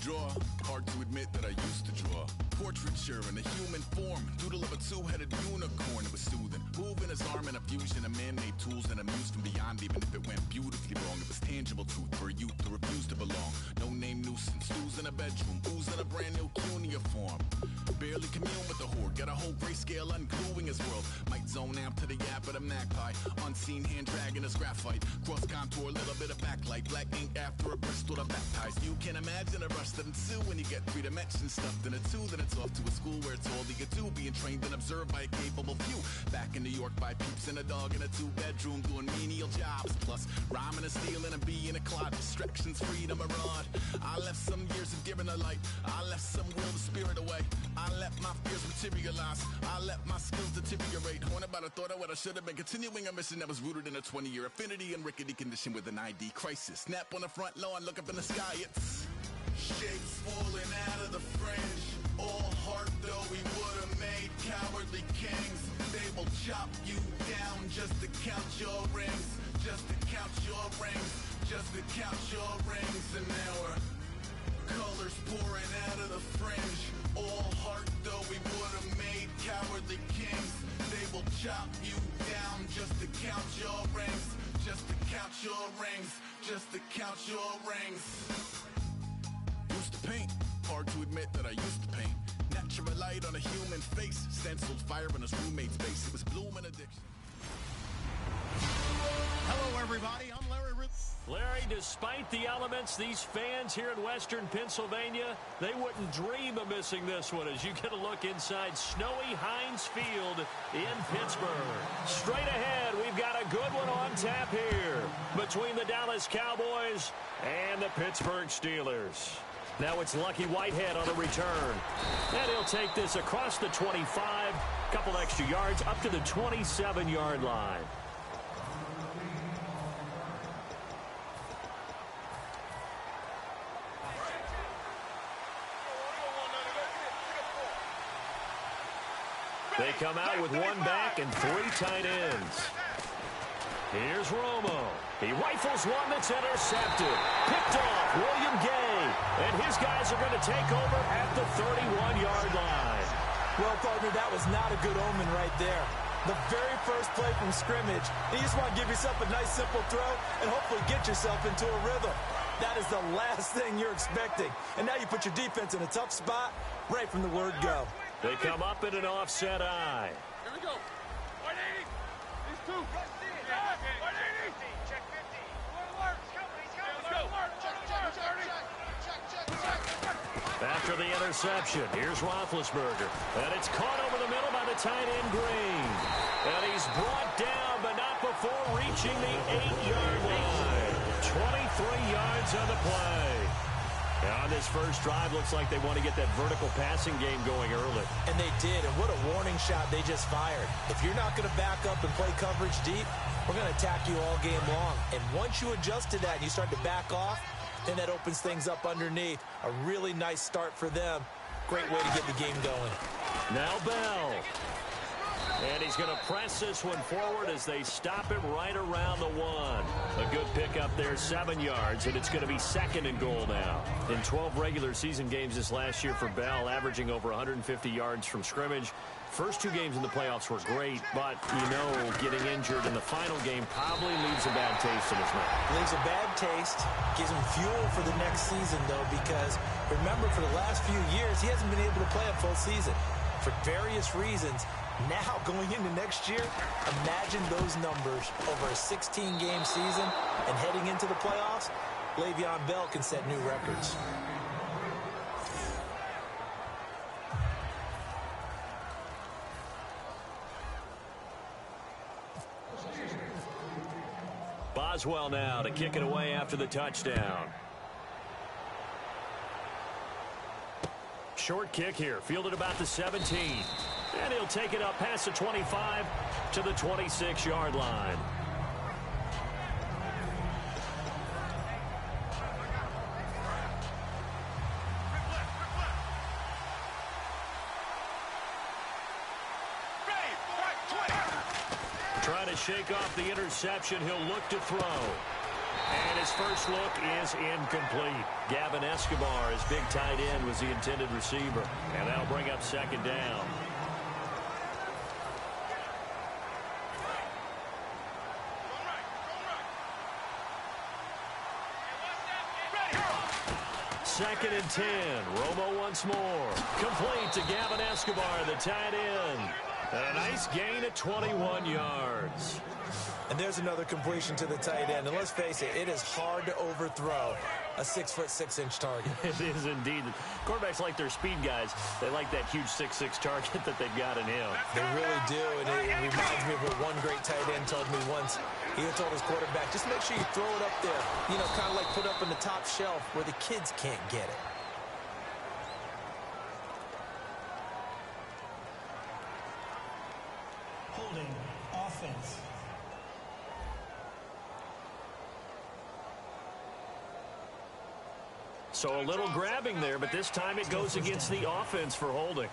draw. Hard to admit that I used to draw. Portraiture in a human form. Doodle of a two-headed unicorn. It was soothing. Moving his arm in a fusion of man-made tools and amused from beyond. Even if it went beautifully wrong, it was tangible truth for a youth to refuse to belong. No name nuisance. Who's in a bedroom? Who's in a brand new cuneiform form? Barely commune with the horde. Got a whole grayscale ungluing his world. Might zone out to the yap of the magpie. Unseen hand dragging his graphite. Cross contour, a little bit of backlight. Black ink after a Bristol to baptize. You can imagine a rush that ensue when you get three dimensions stuffed in a two. Then it's off to a school where it's all you get to. Being trained and observed by a capable few. Back in New York by peeps and a dog in a two-bedroom doing menial jobs. Plus rhyming and stealing and being a clod. Distractions, freedom, a rod. I left some years of giving a light. I left some will the spirit away. I let my fears materialize. I let my skills deteriorate. Horn about a thought of what I should have been. Continuing a mission that was rooted in a 20-year affinity and rickety condition with an ID crisis. Snap on the front lawn, look up in the sky. It's shapes falling out of the fringe. All heart though we would have made cowardly kings. They will chop you down just to count your rings. Just to count your rings. Just to count your rings. And now we're colors pouring out of the fringe. All heart though we would have made cowardly kings. They will chop you down just to count your rings. Just to count your rings. Just to count your rings. Used to paint. Hard to admit that I used to paint. Natural light on a human face. Stenciled fire in his roommate's face. It was blooming addiction. Hello, everybody. I'm Larry Ruth. Larry, despite the elements, these fans here in Western Pennsylvania, they wouldn't dream of missing this one as you get a look inside snowy Heinz Field in Pittsburgh. Straight ahead, we've got a good one on tap here between the Dallas Cowboys and the Pittsburgh Steelers. Now it's Lucky Whitehead on the return. And he'll take this across the 25, couple extra yards up to the 27-yard line. They come out with one back and three tight ends. Here's Romo. He rifles one that's intercepted. Picked off William Gay. And his guys are going to take over at the 31-yard line. Well, partner, that was not a good omen right there. The very first play from scrimmage, you just want to give yourself a nice, simple throw and hopefully get yourself into a rhythm. That is the last thing you're expecting. And now you put your defense in a tough spot right from the word go. They come up in an offset eye. Here we go. 180. These two. 180. Check 50. Let's go. Check. After the interception, here's Roethlisberger. And it's caught over the middle by the tight end Green. And he's brought down, but not before reaching the 8-yard line. 23 yards on the play. On this first drive, looks like they want to get that vertical passing game going early. And they did, and what a warning shot they just fired. If you're not going to back up and play coverage deep, we're going to attack you all game long. And once you adjust to that and you start to back off, then that opens things up underneath. A really nice start for them. Great way to get the game going. Now Bell. And he's going to press this one forward as they stop him right around the 1. A good pickup there, 7 yards, and it's going to be 2nd and goal now. In 12 regular season games this last year for Bell, averaging over 150 yards from scrimmage. First 2 games in the playoffs were great, but, you know, getting injured in the final game probably leaves a bad taste in his mouth. Leaves a bad taste, gives him fuel for the next season, though, because remember, for the last few years, he hasn't been able to play a full season for various reasons. Now, going into next year, imagine those numbers over a 16-game season and heading into the playoffs. Le'Veon Bell can set new records. Boswell now to kick it away after the touchdown. Short kick here, fielded about the 17. And he'll take it up past the 25 to the 26-yard line. Trying to shake off the interception, he'll look to throw. And his first look is incomplete. Gavin Escobar, his big tight end, was the intended receiver. And that'll bring up second down. Second and 10. Romo once more. Complete to Gavin Escobar, the tight end. And a nice gain at 21 yards. And there's another completion to the tight end. And let's face it, it is hard to overthrow a 6'6" target. It is indeed. Quarterbacks like their speed guys. They like that huge 6'6" target that they've got in him. They really do. And it reminds me of what one great tight end told me once. He had told his quarterback, just make sure you throw it up there. You know, kind of like put up in the top shelf where the kids can't get it. Holding offense. So a little grabbing there, but this time it goes against the offense for holding.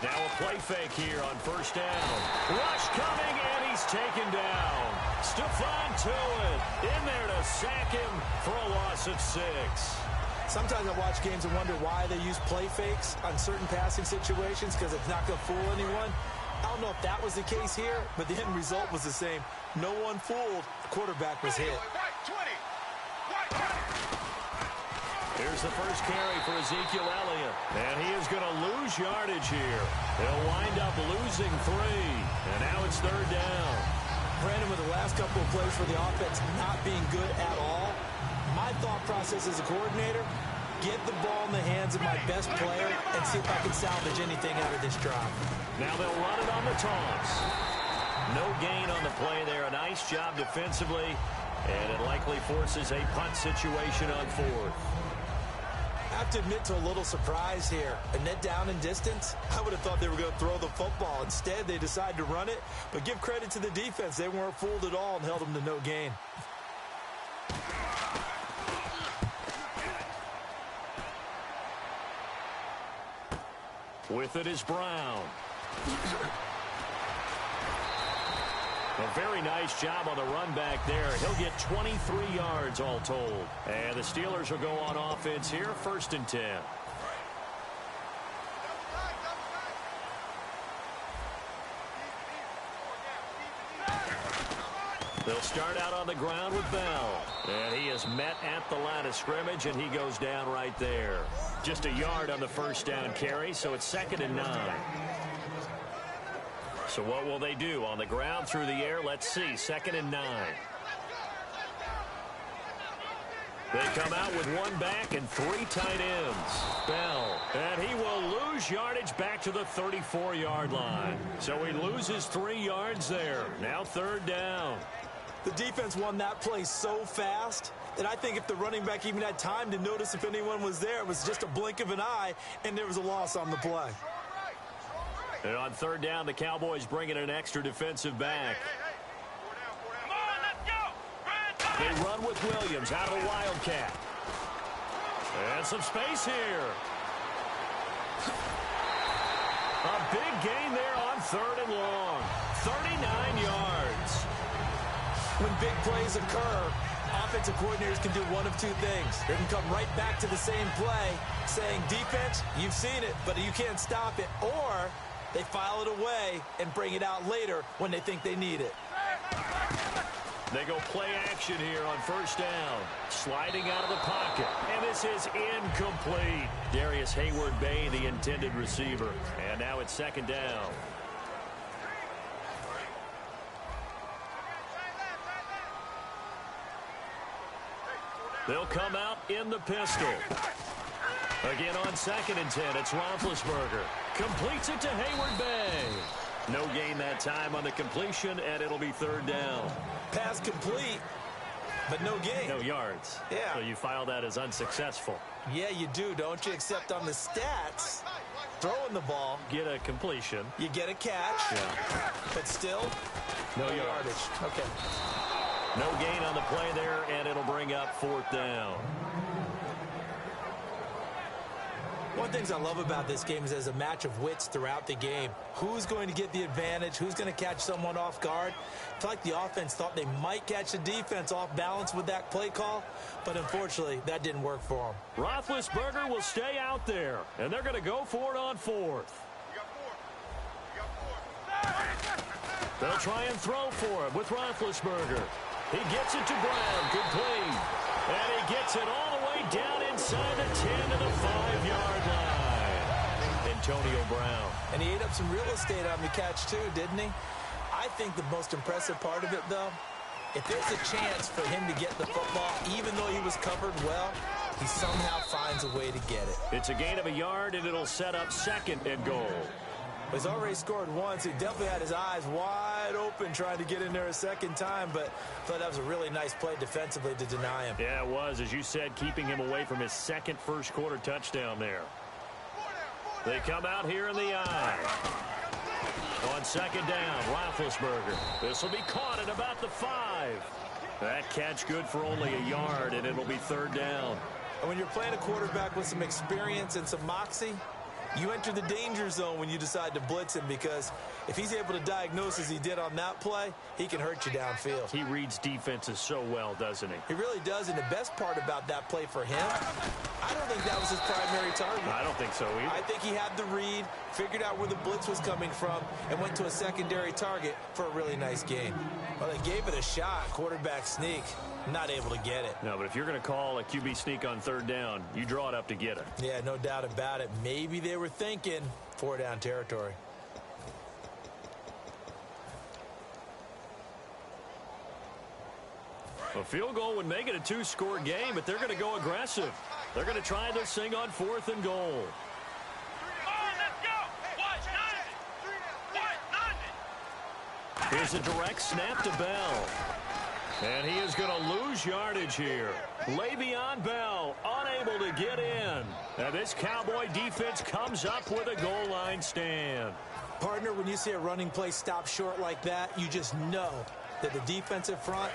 Now a play fake here on first down. Rush coming, and he's taken down. Stephon Tuitt in there to sack him for a loss of 6. Sometimes I watch games and wonder why they use play fakes on certain passing situations because it's not going to fool anyone. I don't know if that was the case here, but the end result was the same. No one fooled. The quarterback was hit. Here's the first carry for Ezekiel Elliott. And he is going to lose yardage here. He'll wind up losing 3. And now it's third down. Brandon, with the last couple of plays for the offense not being good at all, my thought process as a coordinator, get the ball in the hands of my best player and see if I can salvage anything out of this drive. Now they'll run it on the toss. No gain on the play there. A nice job defensively. And it likely forces a punt situation on 4th. I have to admit to a little surprise here. A net down in distance, I would have thought they were going to throw the football. Instead, they decided to run it. But give credit to the defense. They weren't fooled at all and held them to no gain. With it is Brown. A very nice job on the run back there. He'll get 23 yards all told. And the Steelers will go on offense here, first and 10. They'll start out on the ground with Bell. And he is met at the line of scrimmage, and he goes down right there. Just a yard on the first down carry, so it's second and 9. So what will they do? On the ground, through the air, let's see. Second and 9. They come out with 1 back and 3 tight ends. Bell. And he will lose yardage back to the 34-yard line. So he loses 3 yards there. Now third down. The defense won that play so fast that I think if the running back even had time to notice if anyone was there, it was just a blink of an eye, and there was a loss on the play. And on third down, the Cowboys bring in an extra defensive back. They run with Williams out of the Wildcat. And some space here. A big gain there on third and long. 39 yards. When big plays occur, offensive coordinators can do one of 2 things. They can come right back to the same play saying, defense, you've seen it, but you can't stop it. Or they file it away and bring it out later when they think they need it. They go play action here on first down. Sliding out of the pocket. And this is incomplete. Darius Hayward-Bay, the intended receiver. And now it's second down. They'll come out in the pistol. Again on second and 10, it's Roethlisberger. Completes it to Hayward-Bay. No gain that time on the completion, and it'll be third down. Pass complete, but no gain. No yards. Yeah. So you file that as unsuccessful. Yeah, you do, don't you? Except on the stats, throwing the ball. Get a completion. You get a catch, Yeah. but still, No yardage. Okay. No gain on the play there, and it'll bring up fourth down. One of the things I love about this game is there's a match of wits throughout the game. Who's going to get the advantage? Who's going to catch someone off guard? I feel like the offense thought they might catch the defense off balance with that play call, but unfortunately, that didn't work for them. Roethlisberger will stay out there, and they're going to go for it on fourth. They'll try and throw for it with Roethlisberger. He gets it to Brown, complete. And he gets it all the way down inside the 10 to the 5-yard line. Antonio Brown. And he ate up some real estate on the catch, too, didn't he? I think the most impressive part of it, though, if there's a chance for him to get the football, even though he was covered well, he somehow finds a way to get it. It's a gain of a yard, and it'll set up second and goal. He's already scored once. He definitely had his eyes wide open trying to get in there a second time, but I thought that was a really nice play defensively to deny him. Yeah, it was, as you said, keeping him away from his second first-quarter touchdown there. They come out here in the eye. On second down, Roethlisberger. This will be caught at about the 5. That catch good for only a yard, and it'll be third down. And when you're playing a quarterback with some experience and some moxie, you enter the danger zone when you decide to blitz him, because if he's able to diagnose as he did on that play, he can hurt you downfield. He reads defenses so well, doesn't he? He really does, and the best part about that play for him, I don't think that was his primary target. I don't think so either. I think he had the read, figured out where the blitz was coming from, and went to a secondary target for a really nice gain. Well, they gave it a shot, quarterback sneak. Not able to get it. No, but if you're going to call a QB sneak on third down, you draw it up to get it. Yeah, no doubt about it. Maybe they were thinking 4-down territory. A field goal would make it a 2-score game, but they're going to go aggressive. They're going to try this thing on 4th and goal. Here's a direct snap to Bell. And he is going to lose yardage here. Le'Veon Bell unable to get in. And this Cowboy defense comes up with a goal line stand. Partner, when you see a running play stop short like that, you just know that the defensive front,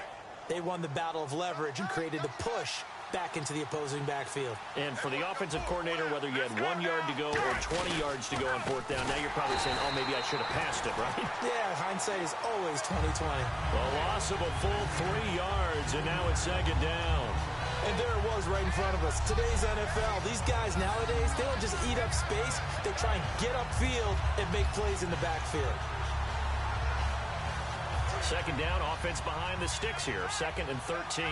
they won the battle of leverage and created the push back into the opposing backfield. And for the offensive coordinator, whether you had 1 yard to go or 20 yards to go on 4th down, now you're probably saying, oh, maybe I should have passed it, right? Yeah, hindsight is always 20/20. The loss of a full 3 yards, and now it's second down. And there it was right in front of us. Today's NFL, these guys nowadays, they don't just eat up space. They try and get upfield and make plays in the backfield. Second down, offense behind the sticks here. 2nd and 13.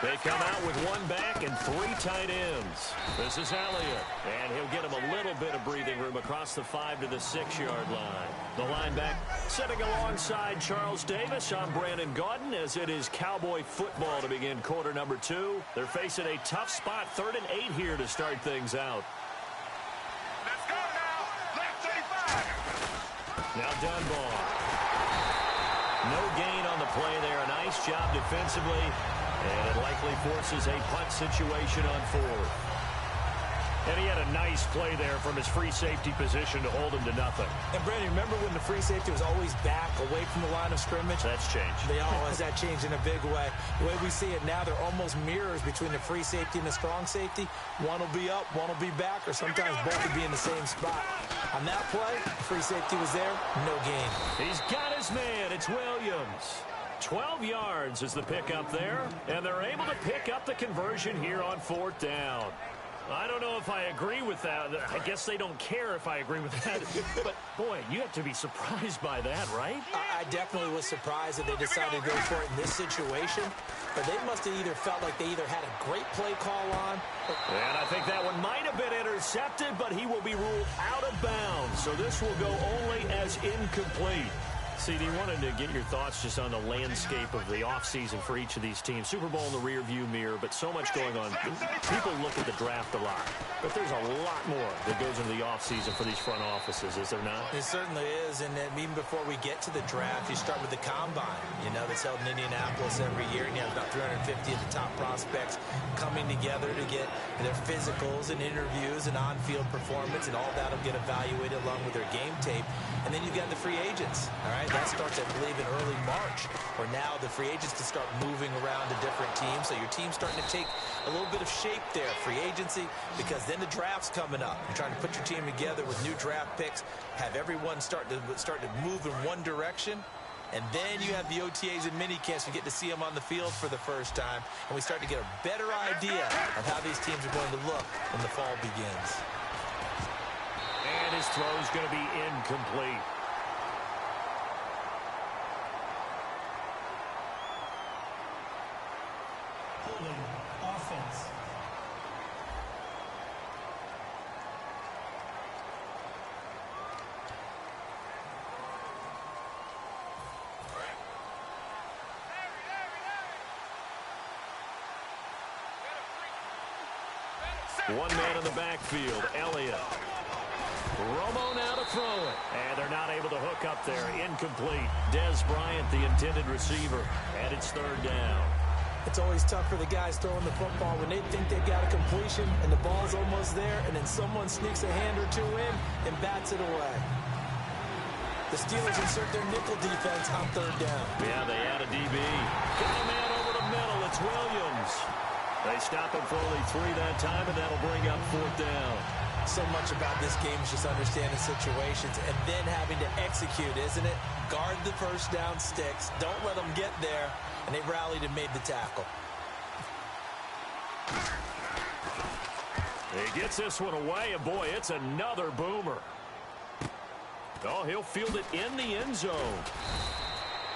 They come out with 1 back and 3 tight ends. This is Elliott, and he'll get him a little bit of breathing room across the 5 to the 6-yard line. The linebacker sitting alongside Charles Davis. I'm Brandon Gaudin, as it is Cowboy football to begin quarter number 2. They're facing a tough spot, 3rd and 8 here to start things out. Let's go now. Left 35. Now Dunbar. No gain on the play there. A nice job defensively. And it likely forces a punt situation on 4th. And he had a nice play there from his free safety position to hold him to nothing. And, Brandon, remember when the free safety was always back, away from the line of scrimmage? That's changed. They always that changed in a big way. The way we see it now, they're almost mirrors between the free safety and the strong safety. One will be up, one will be back, or sometimes both will be in the same spot. On that play, free safety was there, no gain. He's got his man. It's Williams. 12 yards is the pickup there, and they're able to pick up the conversion here on 4th down. I don't know if I agree with that. I guess they don't care if I agree with that. But, boy, you have to be surprised by that, right? I definitely was surprised that they decided to go for it in this situation. But they must have either felt like they either had a great play call on. And I think that one might have been intercepted, but he will be ruled out of bounds. So this will go only as incomplete. CD, wanted to get your thoughts just on the landscape of the offseason for each of these teams. Super Bowl in the rearview mirror, but so much going on. People look at the draft a lot, but there's a lot more that goes into the offseason for these front offices, is there not? It certainly is, and then even before we get to the draft, you start with the combine, that's held in Indianapolis every year, and you have about 350 of the top prospects coming together to get their physicals and interviews and on-field performance, and all that will get evaluated along with their game tape. And then you've got the free agents, all right? right? That starts, I believe, in early March, where now the free agents can start moving around to different teams. So your team's starting to take a little bit of shape there, free agency, because then the draft's coming up. You're trying to put your team together with new draft picks, have everyone start to move in one direction. And then you have the OTAs and minicamps. You get to see them on the field for the first time. And we start to get a better idea of how these teams are going to look when the fall begins. And his throw is going to be incomplete. Holding offense. One man in the backfield, Elliott. Romo now to throw it. And they're not able to hook up there. Incomplete. Dez Bryant, the intended receiver. And it's third down. It's always tough for the guys throwing the football when they think they've got a completion and the ball's almost there, and then someone sneaks a hand or two in and bats it away. The Steelers insert their nickel defense on third down. Yeah, they add a DB. Got a man over the middle. It's Williams. They stop him for only 3 that time, and that'll bring up fourth down. So much about this game is just understanding situations and then having to execute, isn't it? Guard the first down sticks. Don't let them get there. And they rallied and made the tackle. He gets this one away, and boy, it's another boomer. Oh, he'll field it in the end zone.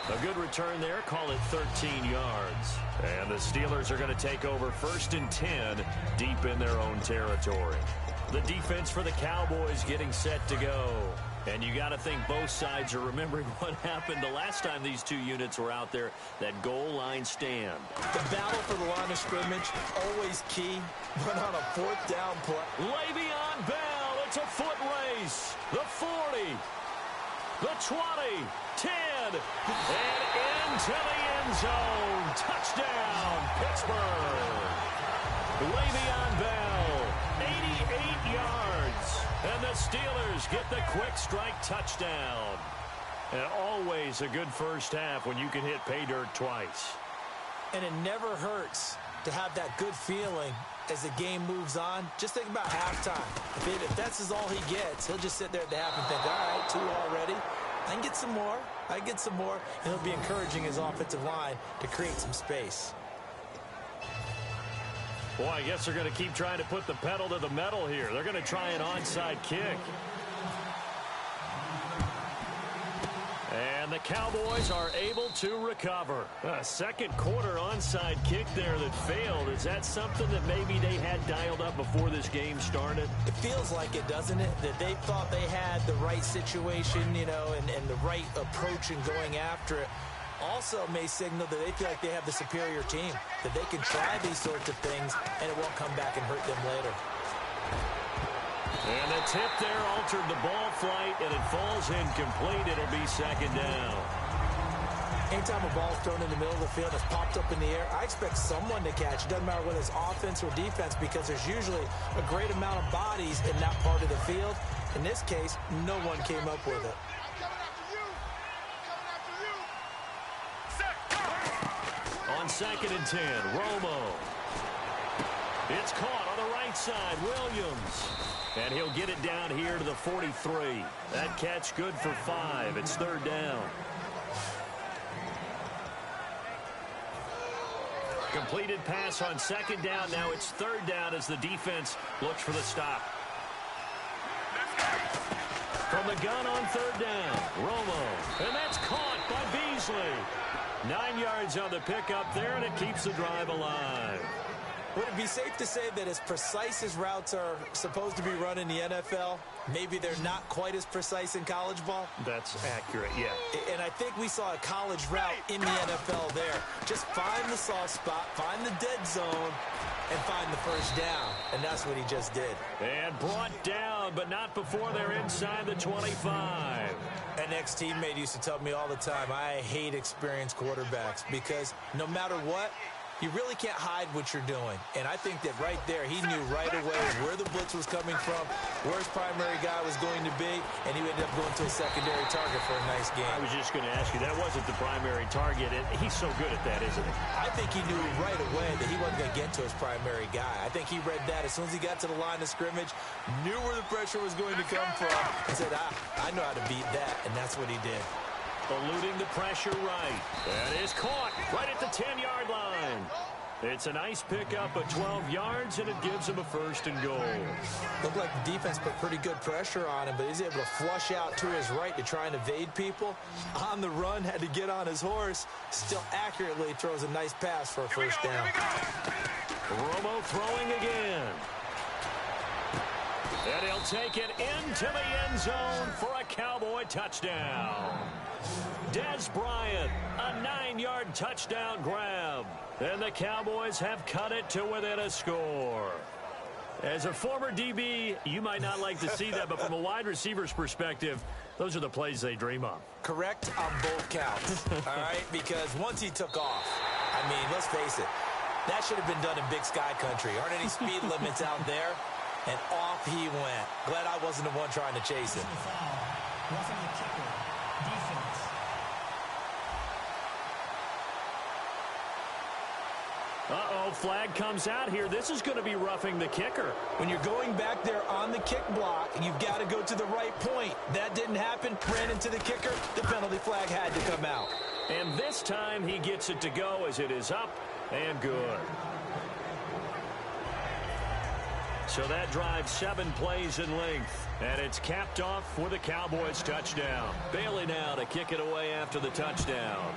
A good return there. Call it 13 yards. And the Steelers are going to take over 1st and 10 deep in their own territory. The defense for the Cowboys getting set to go. And you got to think both sides are remembering what happened the last time these two units were out there, that goal line stand. The battle for the line of scrimmage, always key, but on a 4th down play. Le'Veon Bell, it's a foot race. The 40, the 20, 10, and into the end zone. Touchdown, Pittsburgh. Le'Veon Bell, 88 yards. And the Steelers get the quick strike touchdown. And always a good first half when you can hit pay dirt twice. And it never hurts to have that good feeling as the game moves on. Just think about halftime. If that's all he gets, he'll just sit there at the half and think, all right, 2 already. I can get some more. I can get some more. And he'll be encouraging his offensive line to create some space. Boy, I guess they're going to keep trying to put the pedal to the metal here. They're going to try an onside kick. And the Cowboys are able to recover. A second quarter onside kick there that failed. Is that something that maybe they had dialed up before this game started? It feels like it, doesn't it? That they thought they had the right situation, you know, and the right approach in going after it. Also may signal that they feel like they have the superior team, that they can try these sorts of things, and it won't come back and hurt them later. And the tip there altered the ball flight, and it falls incomplete. It'll be second down. Anytime a ball's thrown in the middle of the field, it's popped up in the air, I expect someone to catch. It doesn't matter whether it's offense or defense, because there's usually a great amount of bodies in that part of the field. In this case, no one came up with it. On 2nd and 10, Romo. It's caught on the right side, Williams. And he'll get it down here to the 43. That catch good for 5. It's third down. Completed pass on 2nd down. Now it's third down as the defense looks for the stop. From the gun on third down, Romo. And that's caught by Beasley. 9 yards on the pickup there, and it keeps the drive alive. Would it be safe to say that as precise as routes are supposed to be run in the NFL, maybe they're not quite as precise in college ball? That's accurate, yeah. And I think we saw a college route in the NFL there. Just find the soft spot, find the dead zone, and find the first down. And that's what he just did. And brought down, but not before they're inside the 25. An ex-teammate used to tell me all the time, I hate experienced quarterbacks because no matter what, You really can't hide what you're doing. And I think that right there, he knew right away where the blitz was coming from, where his primary guy was going to be, and he ended up going to a secondary target for a nice game. I was just going to ask you, that wasn't the primary target, and he's so good at that, isn't he? I think he knew right away that he wasn't going to get to his primary guy. I think he read that as soon as he got to the line of scrimmage, knew where the pressure was going to come from, and said, I know how to beat that, and that's what he did. Eluding the pressure right. That is caught right at the 10-yard line. It's a nice pickup of 12 yards, and it gives him a 1st and goal. Looked like the defense put pretty good pressure on him, but he's able to flush out to his right to try and evade people. On the run, had to get on his horse. Still accurately throws a nice pass for a 1st down. Romo throwing again. And he'll take it into the end zone for a Cowboy touchdown. Dez Bryant, a 9-yard touchdown grab. And the Cowboys have cut it to within a score. As a former DB, you might not like to see that, but from a wide receiver's perspective, those are the plays they dream of. Correct on both counts, all right? Because once he took off, I mean, let's face it, that should have been done in Big Sky Country. Aren't any speed limits out there? And off he went. Glad I wasn't the one trying to chase him. Roughing the kicker. Defense. Uh-oh, flag comes out here. This is going to be roughing the kicker. When you're going back there on the kick block, you've got to go to the right point. That didn't happen. Ran into the kicker. The penalty flag had to come out. And this time he gets it to go as it is up and good. So that drives 7 plays in length, and it's capped off with a Cowboys touchdown. Bailey now to kick it away after the touchdown.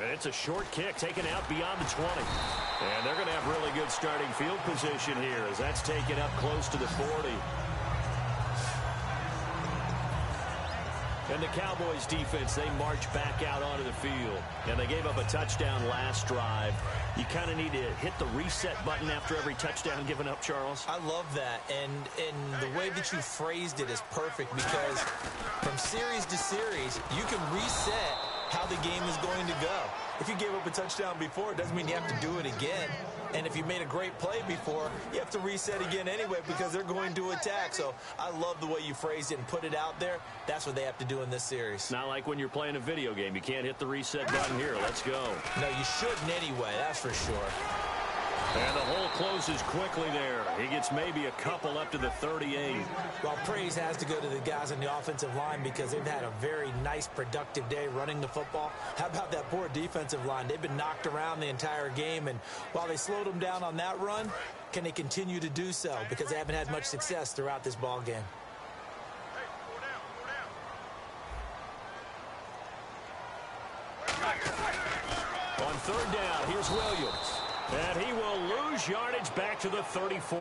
And it's a short kick taken out beyond the 20. And they're going to have really good starting field position here as that's taken up close to the 40. And the Cowboys defense, they march back out onto the field. And they gave up a touchdown last drive. You kind of need to hit the reset button after every touchdown given up, Charles. I love that. And the way that you phrased it is perfect because from series to series, you can reset how the game is going to go. If you gave up a touchdown before, it doesn't mean you have to do it again. And if you made a great play before, you have to reset again anyway because they're going to attack. So I love the way you phrased it and put it out there. That's what they have to do in this series. Not like when you're playing a video game. You can't hit the reset button here. Let's go. No, you shouldn't anyway. That's for sure. And the hole closes quickly there. He gets maybe a couple up to the 38. Well, praise has to go to the guys on the offensive line because they've had a very nice, productive day running the football. How about that poor defensive line? They've been knocked around the entire game, and while they slowed them down on that run, can they continue to do so? Because they haven't had much success throughout this ball game. On 3rd down, here's Williams. And he will lose yardage back to the 34.